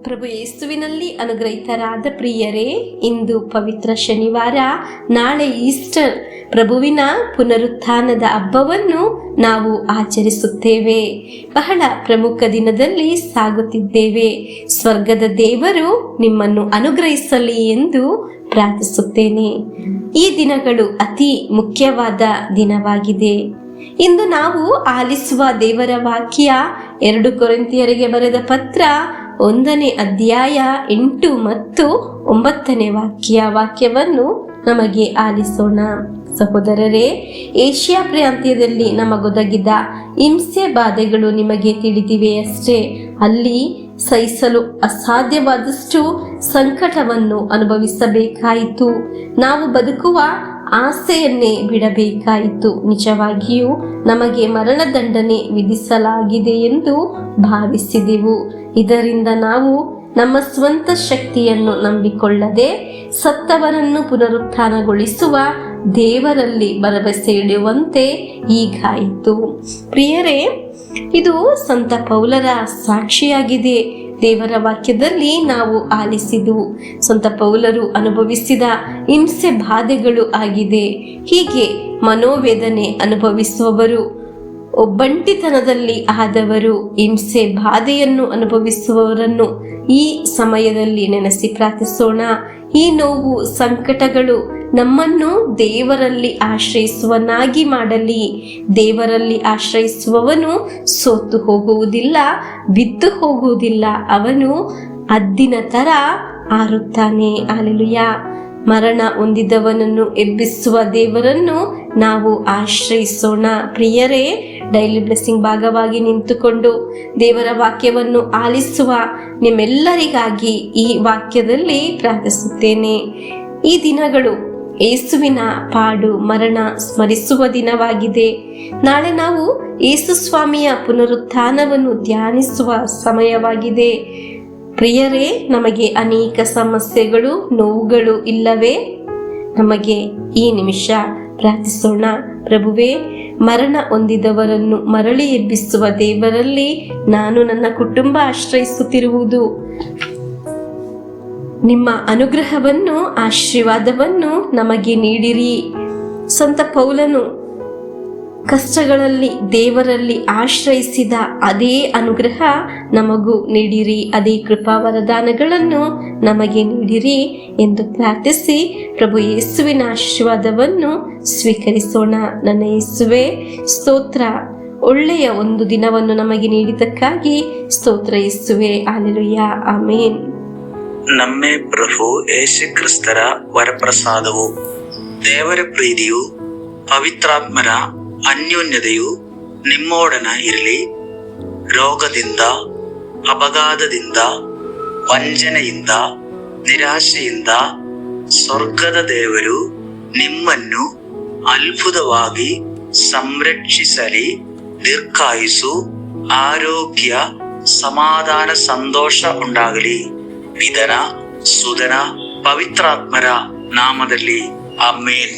ಪ್ರಭು ಯೇಸುವಿನಲ್ಲಿ ಅನುಗ್ರಹಿತರಾದ ಪ್ರಿಯರೇ, ಇಂದು ಪವಿತ್ರ ಶನಿವಾರ, ನಾಳೆ ಈಸ್ಟರ್ ಪ್ರಭುವಿನ ಪುನರುತ್ಥಾನದ ಹಬ್ಬವನ್ನು ನಾವು ಆಚರಿಸುತ್ತೇವೆ. ಬಹಳ ಪ್ರಮುಖ ದಿನದಲ್ಲಿ ಸಾಗುತ್ತಿದ್ದೇವೆ. ಸ್ವರ್ಗದ ದೇವರು ನಿಮ್ಮನ್ನು ಅನುಗ್ರಹಿಸಲಿ ಎಂದು ಪ್ರಾರ್ಥಿಸುತ್ತೇನೆ. ಈ ದಿನಗಳು ಅತಿ ಮುಖ್ಯವಾದ ದಿನವಾಗಿದೆ. ಇಂದು ನಾವು ಆಲಿಸುವ ದೇವರ ವಾಕ್ಯ 2 ಕೊರಿಂಥಿಯರಿಗೆ ಬರೆದ ಪತ್ರ 1ನೇ ಅಧ್ಯಾಯ 8 ಮತ್ತು 9ನೇ ವಾಕ್ಯವನ್ನು ನಮಗೆ ಆಲಿಸೋಣ. ಸಹೋದರರೇ, ಏಷ್ಯಾ ಪ್ರಾಂತ್ಯದಲ್ಲಿ ನಮಗೊದಗಿದ ಹಿಂಸೆ ಬಾಧೆಗಳು ನಿಮಗೆ ತಿಳಿದಿವೆಯಷ್ಟೇ. ಅಲ್ಲಿ ಸಹಿಸಲು ಅಸಾಧ್ಯವಾದಷ್ಟು ಸಂಕಟವನ್ನು ಅನುಭವಿಸಬೇಕಾಯಿತು. ನಾವು ಬದುಕುವ ಆಸೆಯನ್ನೇ ಬಿಡಬೇಕಾಯಿತು. ನಿಜವಾಗಿಯೂ ನಮಗೆ ಮರಣದಂಡನೆ ವಿಧಿಸಲಾಗಿದೆ ಎಂದು ಭಾವಿಸಿದೆವು. ಇದರಿಂದ ನಾವು ನಮ್ಮ ಸ್ವಂತ ಶಕ್ತಿಯನ್ನು ನಂಬಿಕೊಳ್ಳದೆ ಸತ್ತವರನ್ನು ಪುನರುತ್ಥಾನಗೊಳಿಸುವ ದೇವರಲ್ಲಿ ಭರವಸೆ ಇಡುವಂತೆ ಹೀಗಾಯಿತು. ಪ್ರಿಯರೇ, ಇದು ಸಂತ ಪೌಲರ ಸಾಕ್ಷಿಯಾಗಿದೆ. ದೇವರ ವಾಕ್ಯದಲ್ಲಿ ನಾವು ಆಲಿಸಿದವು ಸಂತ ಪೌಲರು ಅನುಭವಿಸಿದ ಹಿಂಸೆ ಬಾಧೆಗಳು ಆಗಿದೆ. ಹೀಗೆ ಮನೋವೇದನೆ ಅನುಭವಿಸುವವರು, ಒಬ್ಬಂಟಿತನದಲ್ಲಿ ಆದವರು, ಹಿಂಸೆ ಬಾಧೆಯನ್ನು ಅನುಭವಿಸುವವರನ್ನು ಈ ಸಮಯದಲ್ಲಿ ನೆನೆಸಿ ಪ್ರಾರ್ಥಿಸೋಣ. ಈ ನೋವು, ಸಂಕಟಗಳು ನಮ್ಮನ್ನು ದೇವರಲ್ಲಿ ಆಶ್ರಯಿಸುವನಾಗಿ ಮಾಡಲಿ. ದೇವರಲ್ಲಿ ಆಶ್ರಯಿಸುವವನು ಸೋತು ಹೋಗುವುದಿಲ್ಲ, ಬಿದ್ದು ಹೋಗುವುದಿಲ್ಲ. ಅವನು ಹದ್ದಿನ ತರ ಹಾರುತ್ತಾನೆ. ಹಲ್ಲೆಲೂಯಾ. ಮರಣ ಹೊಂದಿದವನನ್ನು ಎಬ್ಬಿಸುವ ದೇವರನ್ನು ನಾವು ಆಶ್ರಯಿಸೋಣ. ಪ್ರಿಯರೇ, ಡೈಲಿ ಬ್ಲೆಸ್ಸಿಂಗ್ ಭಾಗವಾಗಿ ನಿಂತುಕೊಂಡು ದೇವರ ವಾಕ್ಯವನ್ನು ಆಲಿಸುವ ನಿಮ್ಮೆಲ್ಲರಿಗಾಗಿ ಈ ವಾಕ್ಯದಲ್ಲಿ ಪ್ರಾರ್ಥಿಸುತ್ತೇನೆ. ಈ ದಿನಗಳು ಯೇಸುವಿನ ಪಾಡು, ಮರಣ ಸ್ಮರಿಸುವ ದಿನವಾಗಿದೆ. ನಾಳೆ ನಾವು ಯೇಸು ಸ್ವಾಮಿಯ ಪುನರುತ್ಥಾನವನ್ನು ಧ್ಯಾನಿಸುವ ಸಮಯವಾಗಿದೆ. ಪ್ರಿಯರೇ, ನಮಗೆ ಅನೇಕ ಸಮಸ್ಯೆಗಳು, ನೋವುಗಳು ಇಲ್ಲವೇ? ನಮಗೆ ಈ ನಿಮಿಷ ಪ್ರಾರ್ಥಿಸೋಣ. ಪ್ರಭುವೇ, ಮರಣ ಹೊಂದಿದವರನ್ನು ಮರಳಿ ಎಬ್ಬಿಸುವ ದೇವರಲ್ಲಿ ನಾನು ನನ್ನ ಕುಟುಂಬ ಆಶ್ರಯಿಸುತ್ತಿರುವುದು. ನಿಮ್ಮ ಅನುಗ್ರಹವನ್ನು, ಆಶೀರ್ವಾದವನ್ನು ನಮಗೆ ನೀಡಿರಿ. ಸಂತ ಪೌಲನು ಕಷ್ಟಗಳಲ್ಲಿ ದೇವರಲ್ಲಿ ಆಶ್ರಯಿಸಿದ ಅದೇ ಅನುಗ್ರಹ ನಮಗೂ ನೀಡಿರಿ. ಅದೇ ಕೃಪಾ ವರದಾನಗಳನ್ನು ನಮಗೆ ನೀಡಿರಿ ಎಂದು ಪ್ರಾರ್ಥಿಸಿ ಪ್ರಭು ಯೇಸುವಿನ ಆಶೀರ್ವಾದವನ್ನು ಸ್ವೀಕರಿಸೋಣ. ನನ್ನ ಯೇಸುವೆ, ಸ್ತೋತ್ರ. ಒಳ್ಳೆಯ ಒಂದು ದಿನವನ್ನು ನಮಗೆ ನೀಡಿದ್ದಕ್ಕಾಗಿ ಸ್ತೋತ್ರ ಯೇಸುವೆ. ಹಲ್ಲೆಲೂಯಾ, ಆಮೇನ್. ನಮ್ಮೇ ಪ್ರಭು ಯೇಸು ಕ್ರಿಸ್ತರ ವರಪ್ರಸಾದವು, ದೇವರ ಪ್ರೀತಿಯು, ಪವಿತ್ರಾತ್ಮರ ಅನ್ಯೋನ್ಯತೆಯು ನಿಮ್ಮೊಡನ ಇರಲಿ. ರೋಗದಿಂದ, ಅಪಘಾತದಿಂದ, ವಂಚನೆಯಿಂದ, ನಿರಾಶೆಯಿಂದ ಸ್ವರ್ಗದ ದೇವರು ನಿಮ್ಮನ್ನು ಅದ್ಭುತವಾಗಿ ಸಂರಕ್ಷಿಸಲಿ. ದೀರ್ಘಾಯುಸ್ಸು, ಆರೋಗ್ಯ, ಸಮಾಧಾನ, ಸಂತೋಷ ಉಂಟಾಗಲಿ. ಪಿತನ, ಸುತನ, ಪವಿತ್ರಾತ್ಮರ ನಾಮದಲ್ಲಿ ಆಮೇನ್.